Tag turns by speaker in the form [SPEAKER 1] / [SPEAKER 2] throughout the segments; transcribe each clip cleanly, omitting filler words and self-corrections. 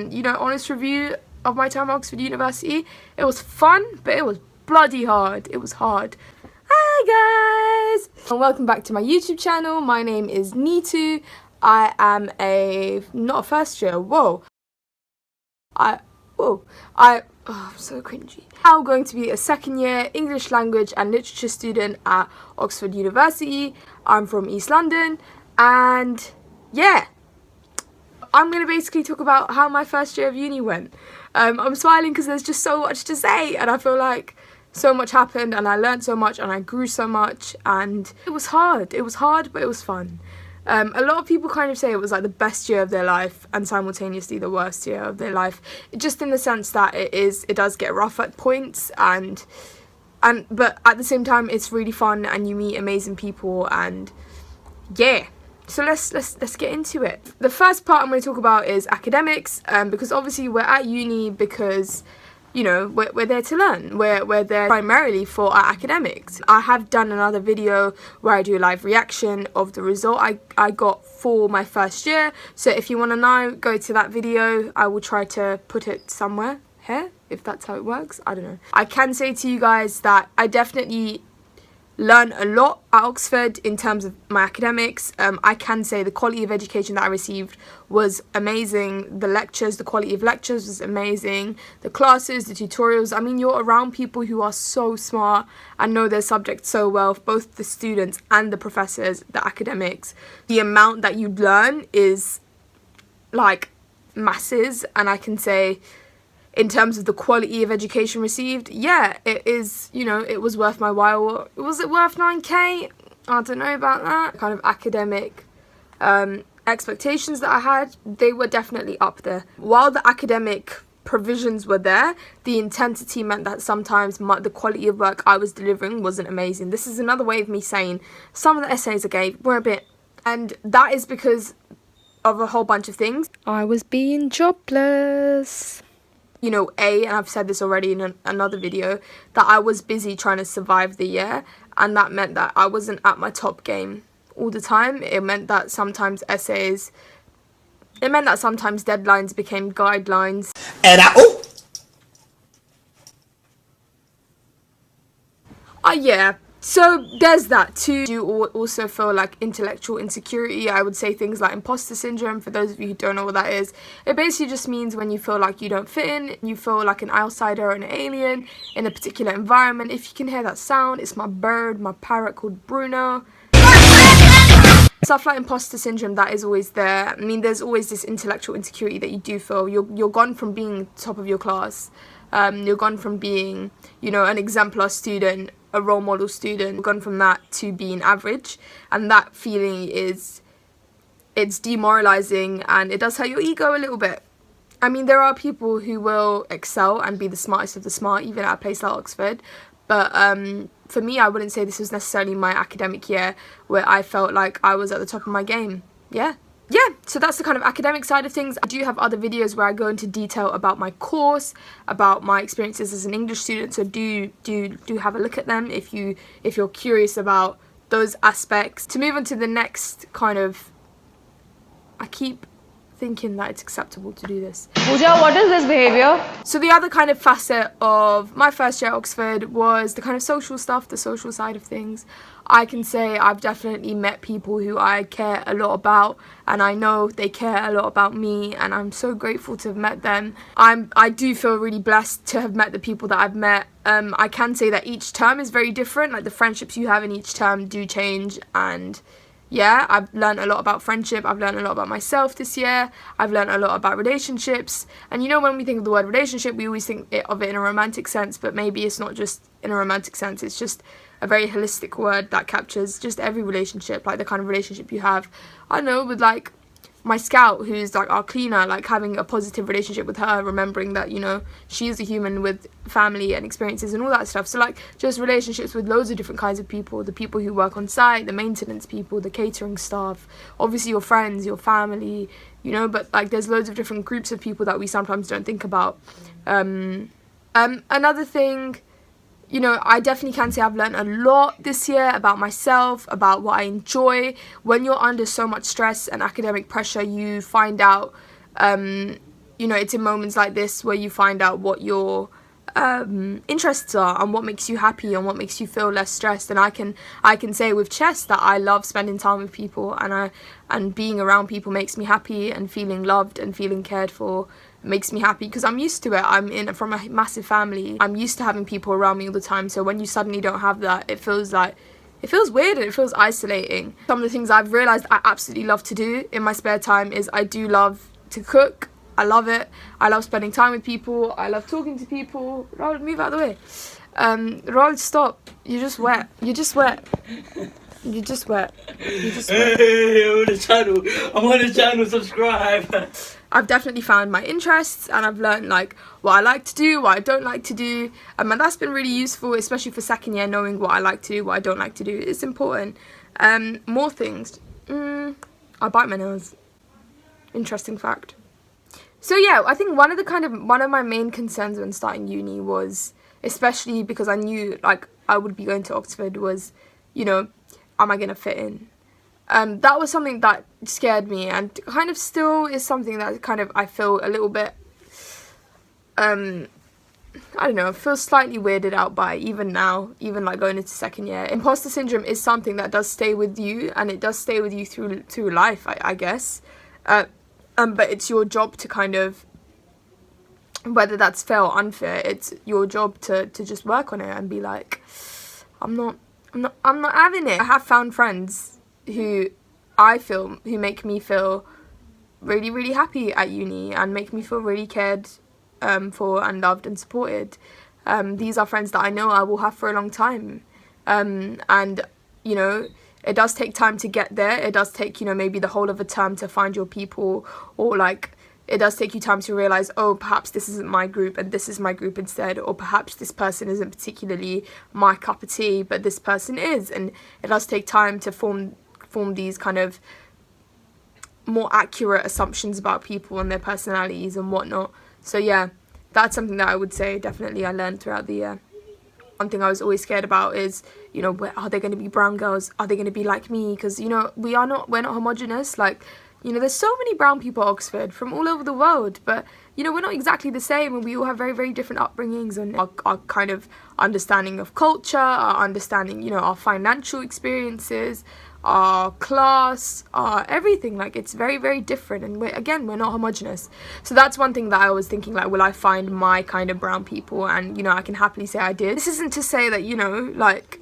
[SPEAKER 1] and, you know, honest review of my time at Oxford University. It was fun, but it was bloody hard. It was hard. Hi guys! And welcome back to my YouTube channel. My name is Nitu. I am not a first year, I'm so cringy. I'm going to be a second year English language and literature student at Oxford University. I'm from East London, and yeah, I'm going to basically talk about how my first year of uni went. I'm smiling because there's just so much to say, and I feel like so much happened, and I learned so much, and I grew so much, and it was hard, but it was fun. A lot of people kind of say it was like the best year of their life and simultaneously the worst year of their life, just in the sense that it does get rough at points, but at the same time it's really fun and you meet amazing people, and yeah. So let's get into it. The first part I'm going to talk about is academics, because obviously we're at uni because, you know, we're there to learn. We're there primarily for our academics. I have done another video where I do a live reaction of the result I got for my first year. So if you want to know, go to that video. I will try to put it somewhere here, if that's how it works. I don't know. I can say to you guys that I definitely learn a lot at Oxford in terms of my academics. I can say the quality of education that I received was amazing. The lectures, the quality of lectures was amazing. The classes, the tutorials. I mean, you're around people who are so smart and know their subject so well, both the students and the professors, the academics. The amount that you learn is like masses, and I can say, in terms of the quality of education received, yeah, it is, you know, it was worth my while. Was it worth 9k? I don't know about that. Kind of academic expectations that I had, they were definitely up there. While the academic provisions were there, the intensity meant that sometimes the quality of work I was delivering wasn't amazing. This is another way of me saying some of the essays I gave were a bit, and that is because of a whole bunch of things. I was being jobless. You know, and I've said this already in another video, that I was busy trying to survive the year, and that meant that I wasn't at my top game all the time. It meant that sometimes deadlines became guidelines. And yeah. So there's that too. You also feel like intellectual insecurity. I would say things like impostor syndrome. For those of you who don't know what that is, it basically just means when you feel like you don't fit in, you feel like an outsider or an alien in a particular environment. If you can hear that sound, it's my bird, my parrot called Bruno. Stuff like imposter syndrome, that is always there. I mean, there's always this intellectual insecurity that you do feel. You're gone from being top of your class. You're gone from being, you know, an exemplar student, a role model student. You're gone from that to being average, and that feeling it's demoralizing, and it does hurt your ego a little bit. I mean, there are people who will excel and be the smartest of the smart, even at a place like Oxford, but for me, I wouldn't say this was necessarily my academic year where I felt like I was at the top of my game. Yeah, so that's the kind of academic side of things. I do have other videos where I go into detail about my course, about my experiences as an English student, so do have a look at them if you're curious about those aspects. To move on to the next kind of, I keep thinking that it's acceptable to do this.
[SPEAKER 2] Pooja, what is this behavior?
[SPEAKER 1] So the other kind of facet of my first year at Oxford was the kind of social stuff, the social side of things. I can say I've definitely met people who I care a lot about, and I know they care a lot about me, and I'm so grateful to have met them. I do feel really blessed to have met the people that I've met. I can say that each term is very different, like the friendships you have in each term do change, and yeah, I've learned a lot about friendship. I've learned a lot about myself this year. I've learned a lot about relationships. And you know, when we think of the word relationship, we always think of it in a romantic sense, but maybe it's not just in a romantic sense. It's just a very holistic word that captures just every relationship, like the kind of relationship you have. I don't know, with like my scout, who's like our cleaner, like having a positive relationship with her, remembering that, you know, she is a human with family and experiences and all that stuff. So like just relationships with loads of different kinds of people, the people who work on site, the maintenance people, the catering staff, obviously your friends, your family, you know, but like there's loads of different groups of people that we sometimes don't think about. Another thing, you know, I definitely can say I've learned a lot this year about myself, about what I enjoy. When you're under so much stress and academic pressure, you find out you know, it's in moments like this where you find out what your interests are and what makes you happy and what makes you feel less stressed. And I can say with chess that I love spending time with people, and being around people makes me happy, and feeling loved and feeling cared for makes me happy because I'm used to it. I'm from a massive family. I'm used to having people around me all the time, so when you suddenly don't have that, it feels weird and it feels isolating. Some of the things I've realised I absolutely love to do in my spare time is I do love to cook. I love it. I love spending time with people. I love talking to people. Raul, move out of the way. Raul, stop. You're just wet. You're just wet. You're just wet. You're just wet.
[SPEAKER 3] Hey, I'm on the channel. I'm on the channel. Subscribe.
[SPEAKER 1] I've definitely found my interests, and I've learned like what I like to do, what I don't like to do, and that's been really useful, especially for second year, knowing what I like to do, what I don't like to do. It's important. More things. I bite my nails. Interesting fact. So yeah, I think one of my main concerns when starting uni was, especially because I knew like I would be going to Oxford, was, you know, am I gonna fit in? That was something that scared me, and kind of still is something that kind of I feel a little bit, I don't know, I feel slightly weirded out by even now, even like going into second year. Impostor syndrome is something that does stay with you, and it does stay with you through life, I guess. But it's your job to kind of, whether that's fair or unfair, it's your job to just work on it and be like, I'm not having it. I have found friends who make me feel really, really happy at uni and make me feel really cared for and loved and supported. These are friends that I know I will have for a long time. And, you know, it does take time to get there. It does take, you know, maybe the whole of a term to find your people, or like it does take you time to realize, oh, perhaps this isn't my group and this is my group instead, or perhaps this person isn't particularly my cup of tea, but this person is. And it does take time to form these kind of more accurate assumptions about people and their personalities and whatnot. So yeah, that's something that I would say definitely I learned throughout the year. One thing I was always scared about is, you know, are there going to be brown girls? Are they going to be like me? Because, you know, we're not homogenous. Like, you know, there's so many brown people at Oxford from all over the world, but, you know, we're not exactly the same, and we all have very, very different upbringings, and our kind of understanding of culture, our understanding, you know, our financial experiences, our class, our everything. Like, it's very, very different, and we're not homogenous. So that's one thing that I was thinking, like, will I find my kind of brown people? And, you know, I can happily say I did. This isn't to say that, you know, like,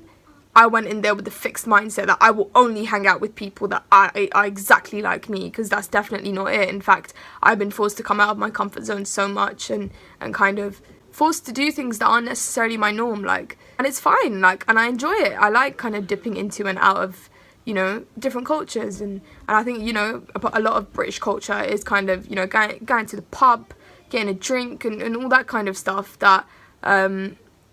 [SPEAKER 1] I went in there with a fixed mindset that I will only hang out with people that are exactly like me, because that's definitely not it. In fact, I've been forced to come out of my comfort zone so much, and kind of forced to do things that aren't necessarily my norm, like, and it's fine, like, and I enjoy it. I like kind of dipping into and out of, you know, different cultures, and I think, you know, a lot of British culture is kind of, you know, going to the pub, getting a drink, and all that kind of stuff that,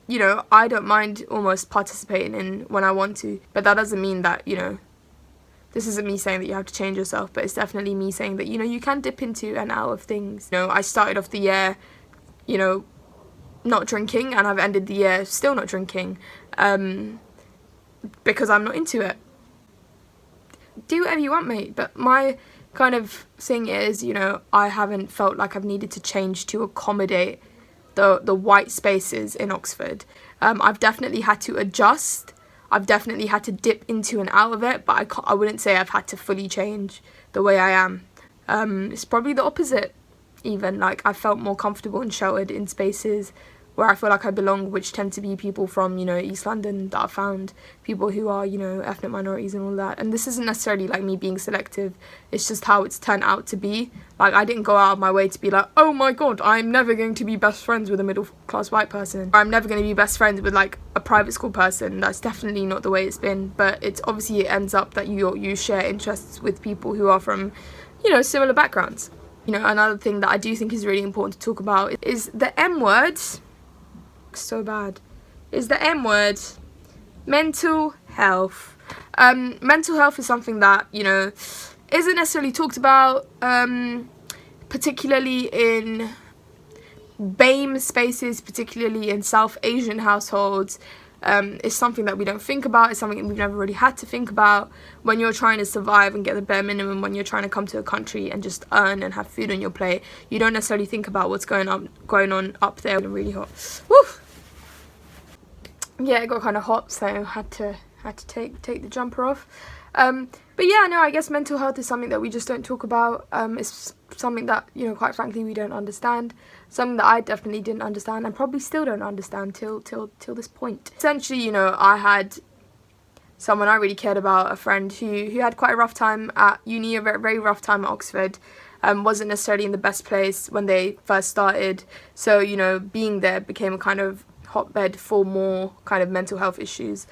[SPEAKER 1] you know, I don't mind almost participating in when I want to. But that doesn't mean that, you know, this isn't me saying that you have to change yourself, but it's definitely me saying that, you know, you can dip into and out of things. You know, I started off the year, you know, not drinking, and I've ended the year still not drinking, because I'm not into it. Do whatever you want, mate, but my kind of thing is, you know, I haven't felt like I've needed to change to accommodate the white spaces in Oxford. I've definitely had to adjust. I've definitely had to dip into and out of it, but I wouldn't say I've had to fully change the way I am. It's probably the opposite, even. Like, I felt more comfortable and sheltered in spaces where I feel like I belong, which tend to be people from, you know, East London that I found, people who are, you know, ethnic minorities and all that. And this isn't necessarily like me being selective, it's just how it's turned out to be. Like, I didn't go out of my way to be like, oh my god, I'm never going to be best friends with a middle class white person, or I'm never going to be best friends with like a private school person. That's definitely not the way it's been. But it's obviously, it ends up that you share interests with people who are from, you know, similar backgrounds. You know, another thing that I do think is really important to talk about is the M word. So bad, is the M word. Mental health. Mental health is something that, you know, isn't necessarily talked about, particularly in BAME spaces, particularly in South Asian households. It's something that we don't think about. It's something that we've never really had to think about when you're trying to survive and get the bare minimum. When you're trying to come to a country and just earn and have food on your plate, you don't necessarily think about what's going on up there. It's really hot. Woo! Yeah, it got kind of hot, so had to take the jumper off. But yeah, no, I guess mental health is something that we just don't talk about. It's something that, you know, quite frankly, we don't understand. Something that I definitely didn't understand and probably still don't understand till this point. Essentially, you know, I had someone I really cared about, a friend who had quite a rough time at uni, a very, very rough time at Oxford. Wasn't necessarily in the best place when they first started. So, you know, being there became a kind of hotbed for more kind of mental health issues,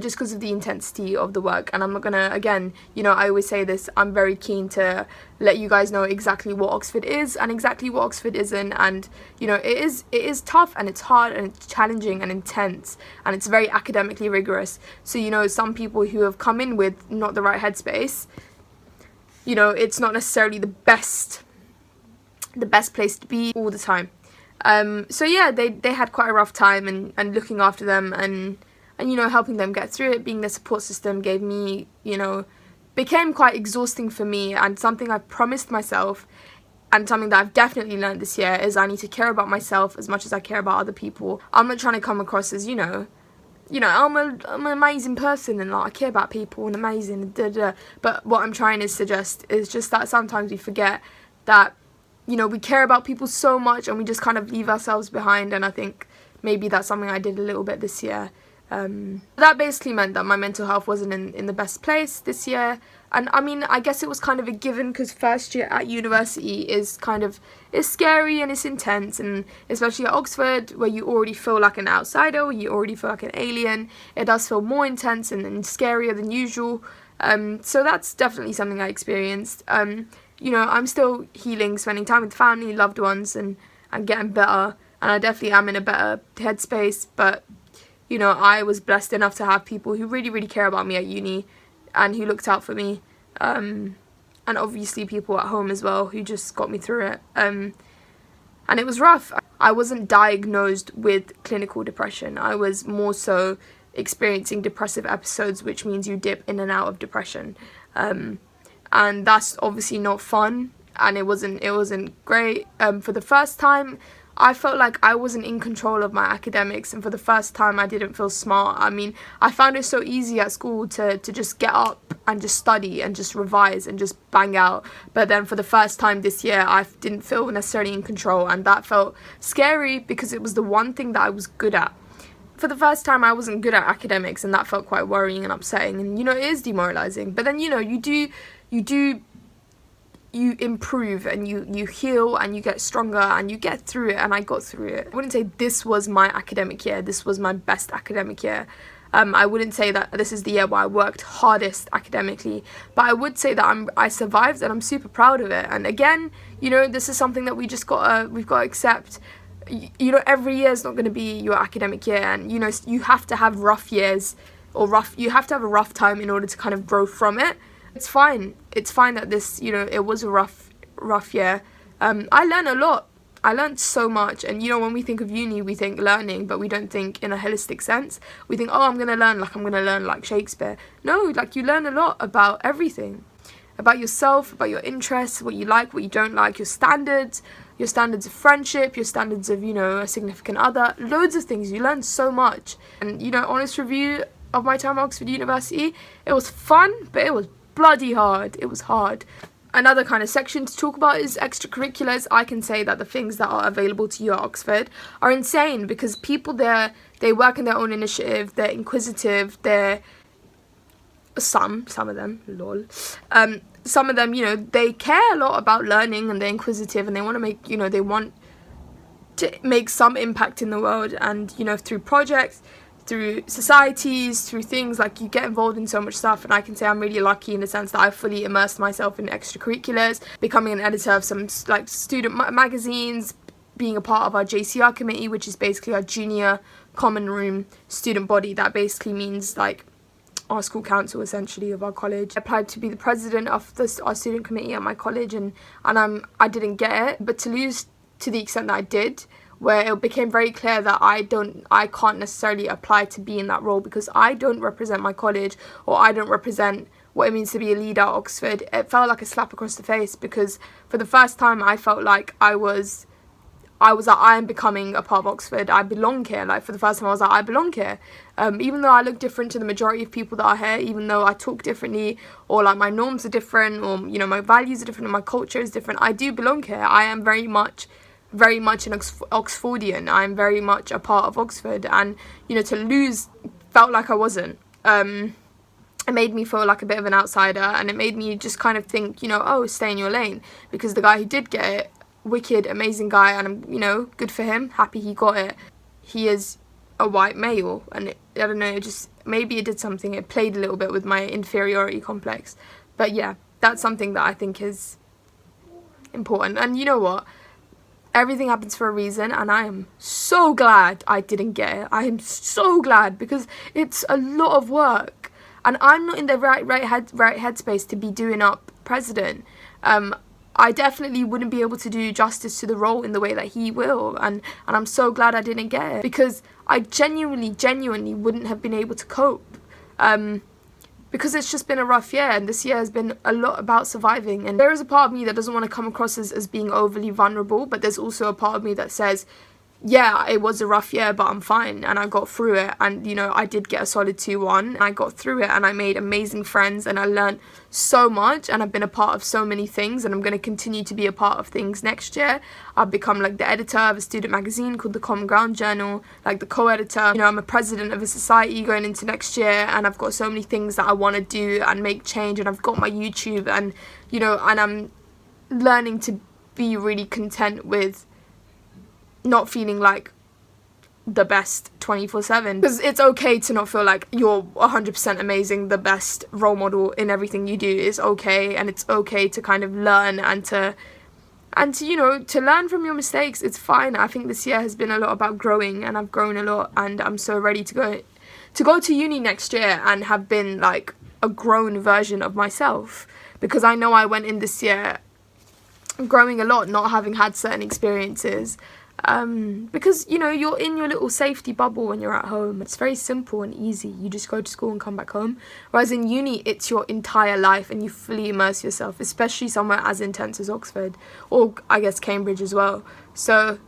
[SPEAKER 1] just because of the intensity of the work. And I'm not gonna, again, you know, I always say this, I'm very keen to let you guys know exactly what Oxford is and exactly what Oxford isn't. And, you know, it is tough and it's hard and it's challenging and intense and it's very academically rigorous. So, you know, some people who have come in with not the right headspace, you know, it's not necessarily the best place to be all the time. So yeah, they had quite a rough time, and looking after them and you know, helping them get through it, being their support system gave me, you know, became quite exhausting for me. And something I've promised myself and something that I've definitely learned this year is I need to care about myself as much as I care about other people. I'm not trying to come across as, you know, I'm an amazing person and like I care about people and amazing, but what I'm trying to suggest is just that sometimes we forget that, you know, we care about people so much and we just kind of leave ourselves behind. And I think maybe that's something I did a little bit this year. That basically meant that my mental health wasn't in the best place this year. And I mean, I guess it was kind of a given because first year at university is scary and it's intense, and especially at Oxford where you already feel like an outsider, where you already feel like an alien, it does feel more intense and scarier than usual. So that's definitely something I experienced. You know, I'm still healing, spending time with family, loved ones, and getting better. And I definitely am in a better headspace. But, you know, I was blessed enough to have people who really, really care about me at uni and who looked out for me. And obviously people at home as well who just got me through it. And it was rough. I wasn't diagnosed with clinical depression. I was more so experiencing depressive episodes, which means you dip in and out of depression. And that's obviously not fun, and it wasn't great. For the first time, I felt like I wasn't in control of my academics, and for the first time I didn't feel smart. I mean, I found it so easy at school to just get up and just study and just revise and just bang out, but then for the first time this year I didn't feel necessarily in control, and that felt scary because it was the one thing that I was good at. For the first time I wasn't good at academics, and that felt quite worrying and upsetting, and you know, it is demoralizing. But then, you know, you improve and you heal and you get stronger and you get through it, and I got through it. I wouldn't say this was my academic year, this was my best academic year. I wouldn't say that this is the year where I worked hardest academically, but I would say that I survived and I'm super proud of it. And again, you know, this is something that we've got to accept. You know, every year is not going to be your academic year, and you know, you have to have rough years you have to have a rough time in order to kind of grow from it. It's fine that this, you know, it was a rough year. I learned a lot. I learned so much. And you know, when we think of uni, we think learning, but we don't think in a holistic sense. We think, oh, I'm gonna learn like Shakespeare. No, like you learn a lot about everything, about yourself, about your interests, what you like, what you don't like, your standards of friendship, your standards of, you know, a significant other, loads of things. You learn so much. And you know, honest review of my time at Oxford University, it was fun, but it was bloody hard. It was hard. Another kind of section to talk about is extracurriculars. I can say that the things that are available to you at Oxford are insane because people there, they work in their own initiative, they're inquisitive, they're some of them, lol. Some of them, you know, they care a lot about learning and they're inquisitive and they want to make, you know, they want to make some impact in the world, and you know, through projects, through societies, through things, like you get involved in so much stuff. And I can say I'm really lucky in the sense that I fully immersed myself in extracurriculars, becoming an editor of some like student magazines, being a part of our JCR committee, which is basically our junior common room student body. That basically means like our school council essentially of our college. I applied to be the president of our student committee at my college, and I didn't get it, but to lose to the extent that I did where it became very clear that I can't necessarily apply to be in that role because I don't represent my college, or I don't represent what it means to be a leader at Oxford. It felt like a slap across the face, because for the first time I felt like I am becoming a part of Oxford. I belong here. Like, for the first time I was like, I belong here. Even though I look different to the majority of people that are here, even though I talk differently, or like my norms are different, or, you know, my values are different, and my culture is different, I do belong here. I am very much an Oxfordian. I'm very much a part of Oxford, and, you know, to lose felt like I wasn't. It made me feel like a bit of an outsider, and it made me just kind of think, you know, oh, stay in your lane, because the guy who did get it, wicked, amazing guy, and I'm, you know, good for him, happy he got it. He is a white male, and I don't know, just maybe it did something. It played a little bit with my inferiority complex, but yeah, that's something that I think is important. And you know what? Everything happens for a reason, and I am so glad I didn't get it. I am so glad, because it's a lot of work, and I'm not in the right headspace to be doing up president. I definitely wouldn't be able to do justice to the role in the way that he will, and I'm so glad I didn't get it, because I genuinely wouldn't have been able to cope, because it's just been a rough year, and this year has been a lot about surviving. And there is a part of me that doesn't want to come across as being overly vulnerable, but there's also a part of me that says, yeah, it was a rough year, but I'm fine, and I got through it, and, you know, I did get a solid 2-1, and I got through it, and I made amazing friends, and I learned so much, and I've been a part of so many things, and I'm going to continue to be a part of things next year. I've become, like, the editor of a student magazine called the Common Ground Journal, like the co-editor. You know, I'm a president of a society going into next year, and I've got so many things that I want to do and make change, and I've got my YouTube, and, you know, and I'm learning to be really content with not feeling like the best 24/7, because it's okay to not feel like you're 100% amazing, the best role model in everything you do. Is okay, and it's okay to kind of learn and to you know, to learn from your mistakes. It's fine. I think this year has been a lot about growing, and I've grown a lot, and I'm so ready to go to uni next year and have been like a grown version of myself, because I know I went in this year growing a lot, not having had certain experiences. Because, you know, you're in your little safety bubble when you're at home. It's very simple and easy. You just go to school and come back home. Whereas in uni, it's your entire life, and you fully immerse yourself, especially somewhere as intense as Oxford, or I guess Cambridge as well. So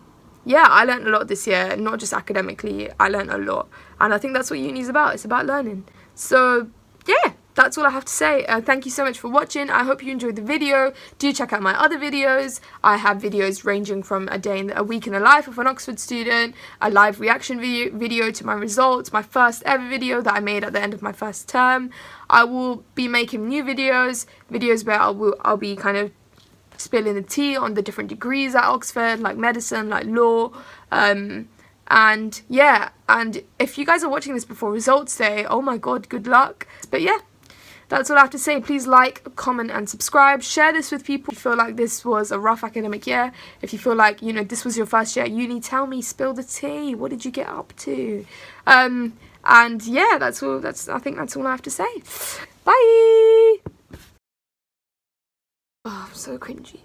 [SPEAKER 1] yeah, I learned a lot this year, not just academically. I learned a lot, and I think that's what uni is about. It's about learning. So yeah, that's all I have to say. Thank you so much for watching. I hope you enjoyed the video. Do check out my other videos. I have videos ranging from a week in the life of an Oxford student, a live reaction video to my results, my first ever video that I made at the end of my first term. I will be making new videos where I'll be kind of spilling the tea on the different degrees at Oxford, like medicine, like law, and yeah, and if you guys are watching this before results day, oh my god, good luck. But yeah, that's all I have to say. Please like, comment and subscribe. Share this with people. If you feel like this was a rough academic year, if you feel like, you know, this was your first year at uni, tell me, spill the tea. What did you get up to? And yeah, I think that's all I have to say. Bye. Oh, I'm so cringy.